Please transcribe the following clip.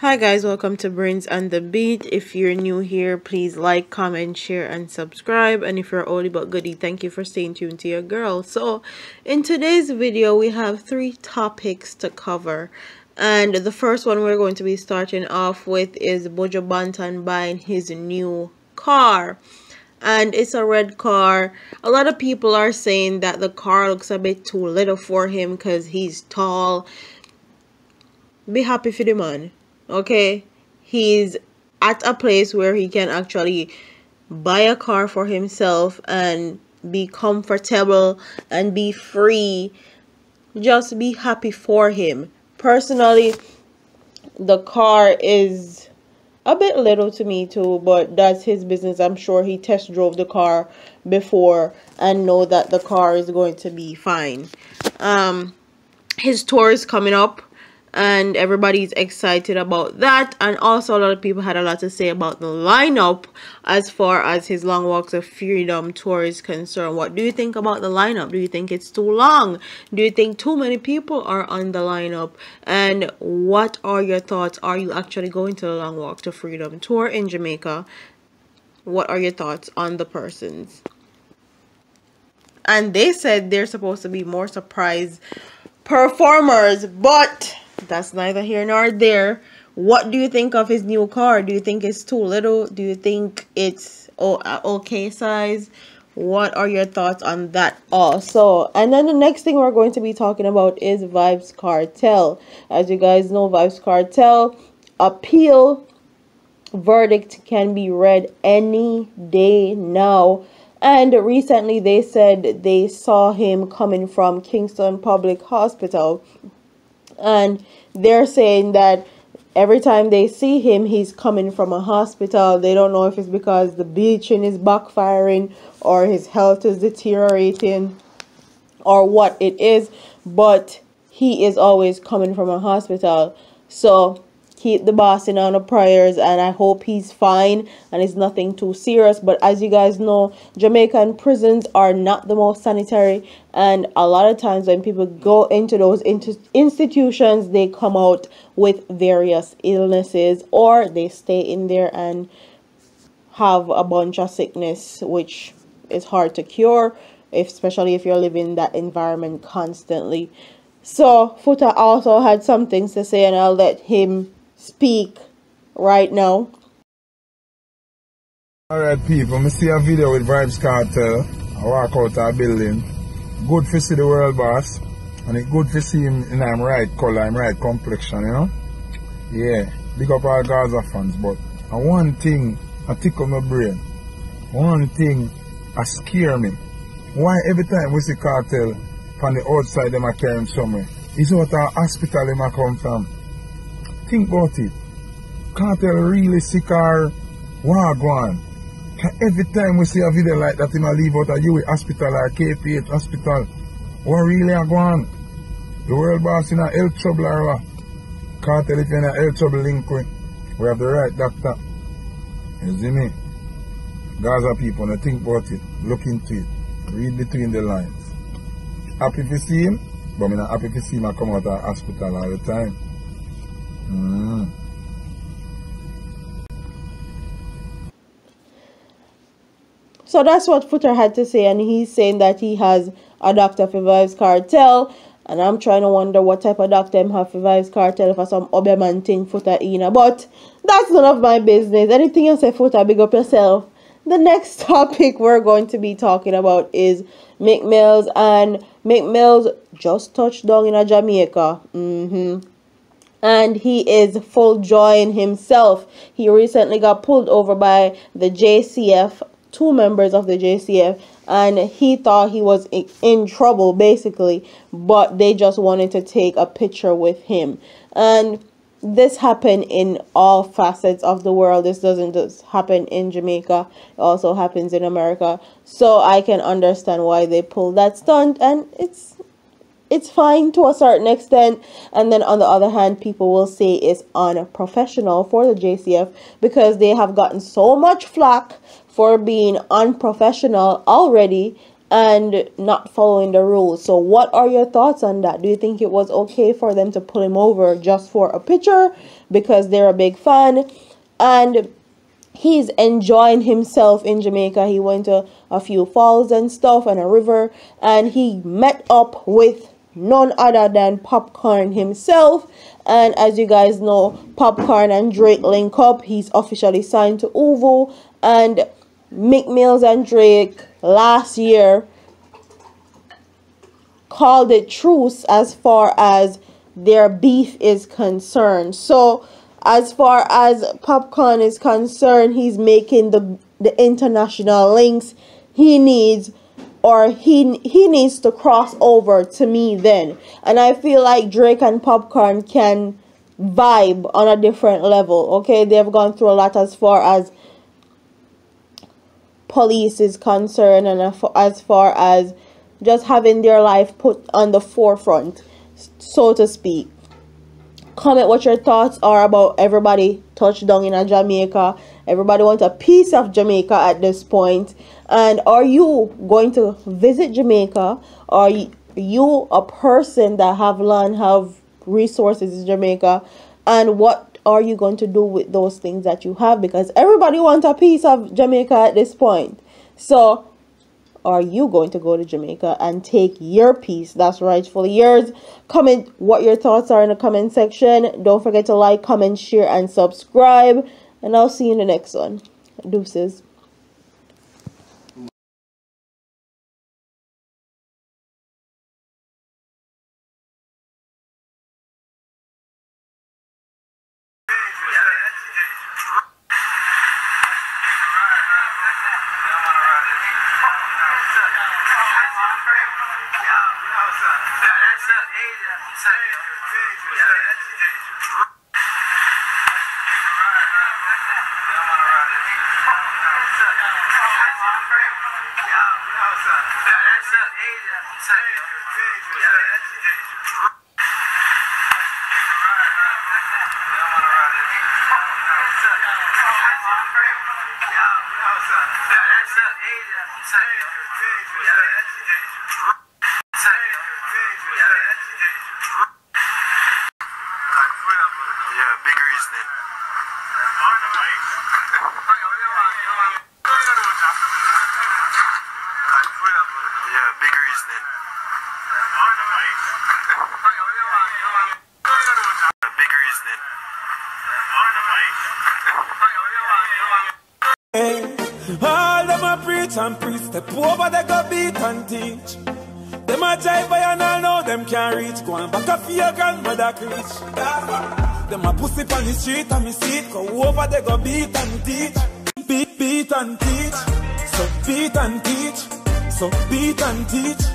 Hi guys, welcome to Brains and the Beat. If you're new here, please like, comment, share, and subscribe. And if you're oldie but goodie, thank you for staying tuned to your girl. So, in today's video, we have 3 topics to cover. And the first one we're going to be starting off with is Buju buying his new car. And it's a red car. A lot of people are saying that the car looks a bit too little for him because he's tall. Be happy for the man. Okay, he's at a place where he can actually buy a car for himself and be comfortable and be free. Just be happy for him. Personally, the car is a bit little to me too, but that's his business. I'm sure he test drove the car before and know that the car is going to be fine. His tour is coming up and everybody's excited about that. And also a lot of people had a lot to say about the lineup as far as his Long Walks of Freedom tour is concerned. What do you think about the lineup? Do you think it's too long? Do you think too many people are on the lineup? And what are your thoughts? Are you actually going to the Long Walk to Freedom tour in Jamaica? What are your thoughts on the persons? And they said they're supposed to be more surprise performers, but that's neither here nor there. What do you think of his new car? Do you think it's too little? Do you think it's okay size? What are your thoughts on that also? And then the next thing we're going to be talking about is Vybz Kartel. As you guys know, Vybz Kartel appeal verdict can be read any day now. And recently they said they saw him coming from Kingston Public Hospital. And they're saying that every time they see him, he's coming from a hospital. They don't know if it's because the bleaching is backfiring or his health is deteriorating or what it is. But he is always coming from a hospital. So keep the boss in on the prayers, and I hope he's fine and it's nothing too serious. But as you guys know, Jamaican prisons are not the most sanitary, and a lot of times when people go into those institutions, they come out with various illnesses, or they stay in there and have a bunch of sickness, which is hard to cure, especially if you're living in that environment constantly. So Foota also had some things to say, and I'll let him speak right now. Alright people, I see a video with Vybz Kartel. I walk out of a building. Good to see the world boss. And it's good to see him in his right color, his right complexion, you know. Yeah, big up all Gaza fans. But one thing I tickle my brain. One thing I scare me. Why every time we see Kartel from the outside them I carry him somewhere? It's out of a hospital him I come from. Think about it. Kartel really sick or wagwan. Every time we see a video like that, him a leave out a UA hospital or KPH hospital. What really a gone? The world boss in a health trouble or what? Kartel if you're in a health trouble link with, we have the right doctor. You see me? Gaza people, now think about it. Look into it. Read between the lines. Happy to see him, but I'm not happy to see him come out of hospital all the time. So that's what Foota had to say, and he's saying that he has a doctor for Vybz Kartel, and I'm trying to wonder what type of doctor him have for Vybz Kartel for some Oberman thing Foota in. But that's none of my business. Anything you say, Foota, big up yourself. The next topic we're going to be talking about is Meek Mills, and Meek Mills just touched down in Jamaica. And he is full joy in himself. He recently got pulled over by the JCF, 2 members of the JCF, and he thought he was in trouble basically, but they just wanted to take a picture with him. And this happened in all facets of the world. This doesn't just happen in Jamaica, it also happens in America. So I can understand why they pulled that stunt, and it's fine to a certain extent. And then on the other hand, people will say it's unprofessional for the JCF because they have gotten so much flack for being unprofessional already, and not following the rules. So what are your thoughts on that? Do you think it was okay for them to pull him over just for a picture because they're a big fan? And he's enjoying himself in Jamaica. He went to a few falls and stuff and a river, and he met up with none other than Popcorn himself. And as you guys know, Popcorn and Drake link up. He's officially signed to Uvu, and Meek Mills and Drake last year called it truce as far as their beef is concerned. So as far as Popcorn is concerned, he's making the international links he needs, or he needs to cross over to me then. And I feel like Drake and Popcorn can vibe on a different level. Okay, they've gone through a lot as far as police is concerned, and as far as just having their life put on the forefront, so to speak. Comment what your thoughts are about everybody touched down in Jamaica. Everybody wants a piece of Jamaica at this point. And are you going to visit Jamaica? Are you a person that have land, have resources in Jamaica? And what are you going to do with those things that you have? Because everybody wants a piece of Jamaica at this point. So are you going to go to Jamaica and take your piece that's rightfully yours? Comment what your thoughts are in the comment section. Don't forget to like, comment, share, and subscribe. And I'll see you in the next one. Deuces. All them a preach and preach, step over they go beat and teach. Them a jive by and all know them can't reach. Go and back up for your grandmother preach. Them a pussy on the street and me see it. Go over they go beat and teach. Beat and teach. So beat and teach. So beat and teach.